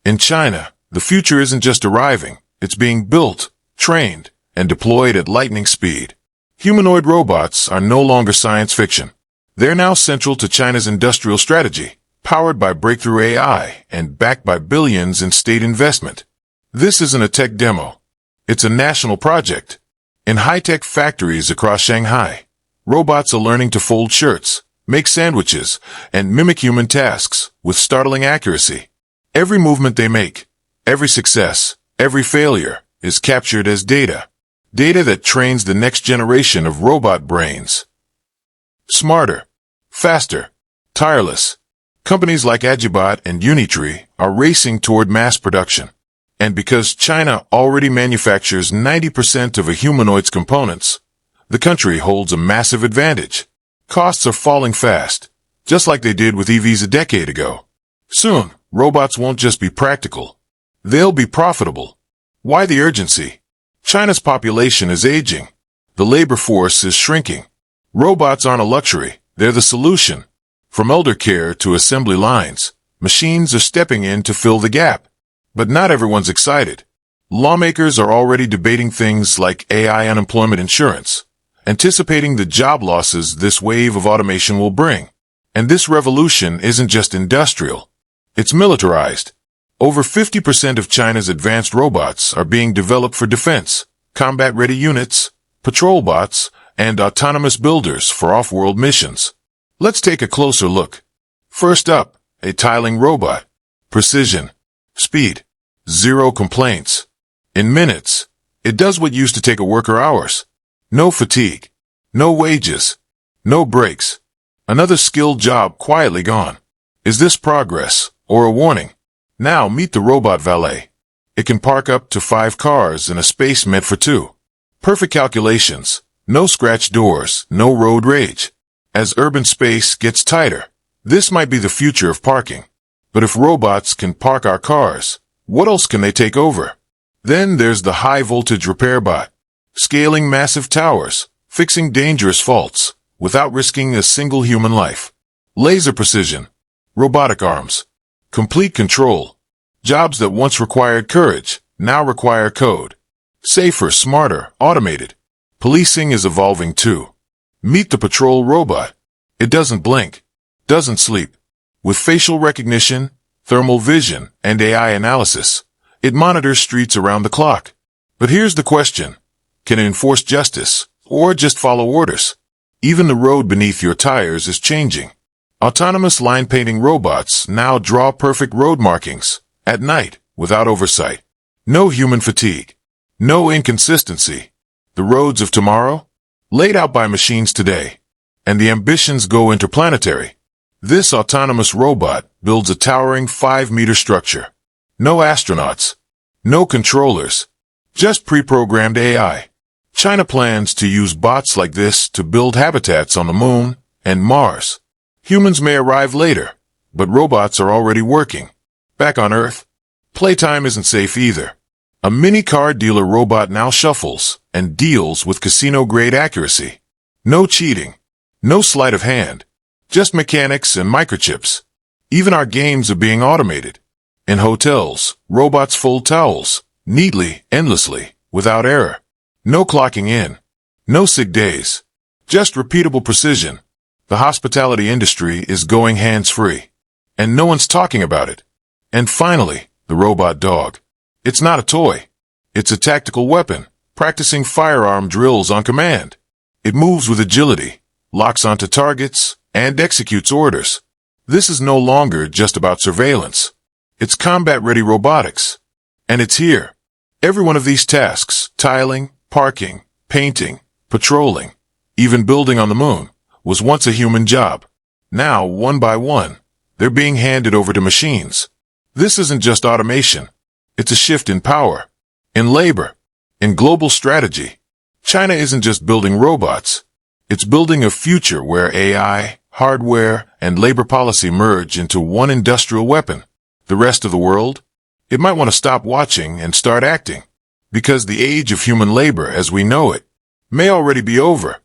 In China, the future isn't just arriving, it's being built, trained, and deployed at lightning speed. Humanoid robots are no longer science fiction. They're now central to China's industrial strategy, powered by breakthrough AI and backed by billions in state investment. This isn't a tech demo. It's a national project. In high-tech factories across Shanghai, robots are learning to fold shirts, make sandwiches, and mimic human tasks with startling accuracy. Every movement they make, every success, every failure is captured as data. Data that trains the next generation of robot brains. Smarter, faster, tireless. Companies like Agibot and Unitree are racing toward mass production. And because China already manufactures 90% of a humanoid's components, the country holds a massive advantage. Costs are falling fast, just like they did with EVs a decade ago. Soon, robots won't just be practical. They'll be profitable. Why the urgency? China's population is aging. The labor force is shrinking. Robots aren't a luxury, they're the solution. From elder care to assembly lines, machines are stepping in to fill the gap. But not everyone's excited. Lawmakers are already debating things like AI unemployment insurance, anticipating the job losses this wave of automation will bring. And this revolution isn't just industrial. It's militarized. Over 50% of China's advanced robots are being developed for defense, combat-ready units, patrol bots, and autonomous builders for off-world missions. Let's take a closer look. First up, a tiling robot. Precision. Speed. Zero complaints. In minutes, it does what used to take a worker hours. No fatigue. No wages. No breaks. Another skilled job quietly gone. Is this progress or a warning? Now meet the robot valet. It can park up to 5 cars in a space meant for 2. Perfect calculations. No scratch doors. No road rage. As urban space gets tighter, this might be the future of parking. But if robots can park our cars, what else can they take over? Then there's the high-voltage repair bot, scaling massive towers, fixing dangerous faults, without risking a single human life. Laser precision, robotic arms, complete control. Jobs that once required courage, now require code. Safer, smarter, automated. Policing is evolving too. Meet the patrol robot. It doesn't blink, doesn't sleep. With facial recognition, thermal vision, and AI analysis, it monitors streets around the clock. But here's the question. Can it enforce justice, or just follow orders? Even the road beneath your tires is changing. Autonomous line-painting robots now draw perfect road markings, at night, without oversight. No human fatigue. No inconsistency. The roads of tomorrow? Laid out by machines today. And the ambitions go interplanetary. This autonomous robot builds a towering 5-meter structure. No astronauts. No controllers. Just pre-programmed AI. China plans to use bots like this to build habitats on the Moon and Mars. Humans may arrive later, but robots are already working. Back on Earth, playtime isn't safe either. A mini car dealer robot now shuffles and deals with casino-grade accuracy. No cheating. No sleight of hand. Just mechanics and microchips. Even our games are being automated. In hotels, robots fold towels, neatly, endlessly, without error. No clocking in. No sick days. Just repeatable precision. The hospitality industry is going hands-free. And no one's talking about it. And finally, the robot dog. It's not a toy. It's a tactical weapon, practicing firearm drills on command. It moves with agility, locks onto targets, and executes orders. This is no longer just about surveillance. It's combat-ready robotics. And it's here. Every one of these tasks, tiling, parking, painting, patrolling, even building on the moon, was once a human job. Now, one by one, they're being handed over to machines. This isn't just automation. It's a shift in power, in labor, in global strategy. China isn't just building robots. It's building a future where AI, hardware, and labor policy merge into one industrial weapon. The rest of the world? It might want to stop watching and start acting. Because the age of human labor as we know it may already be over.